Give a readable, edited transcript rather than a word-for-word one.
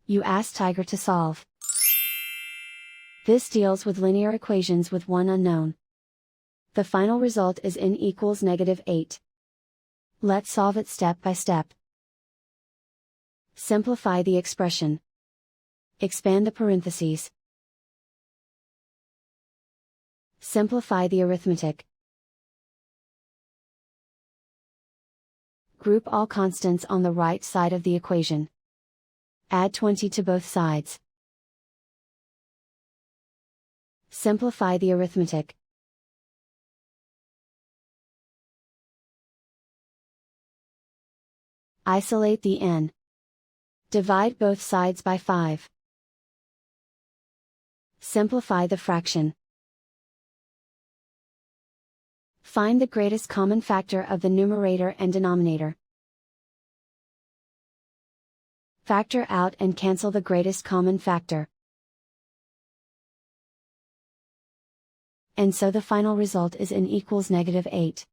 You ask Tiger to solve. This deals with linear equations with one unknown. The final result is n equals -8. Let's solve it step by step. Simplify the expression. Expand the parentheses. Simplify the arithmetic. Group all constants on the right side of the equation. Add 20 to both sides. Simplify the arithmetic. Isolate the n. Divide both sides by 5. Simplify the fraction. Find the greatest common factor of the numerator and denominator. Factor out and cancel the greatest common factor. And so the final result is n equals -8.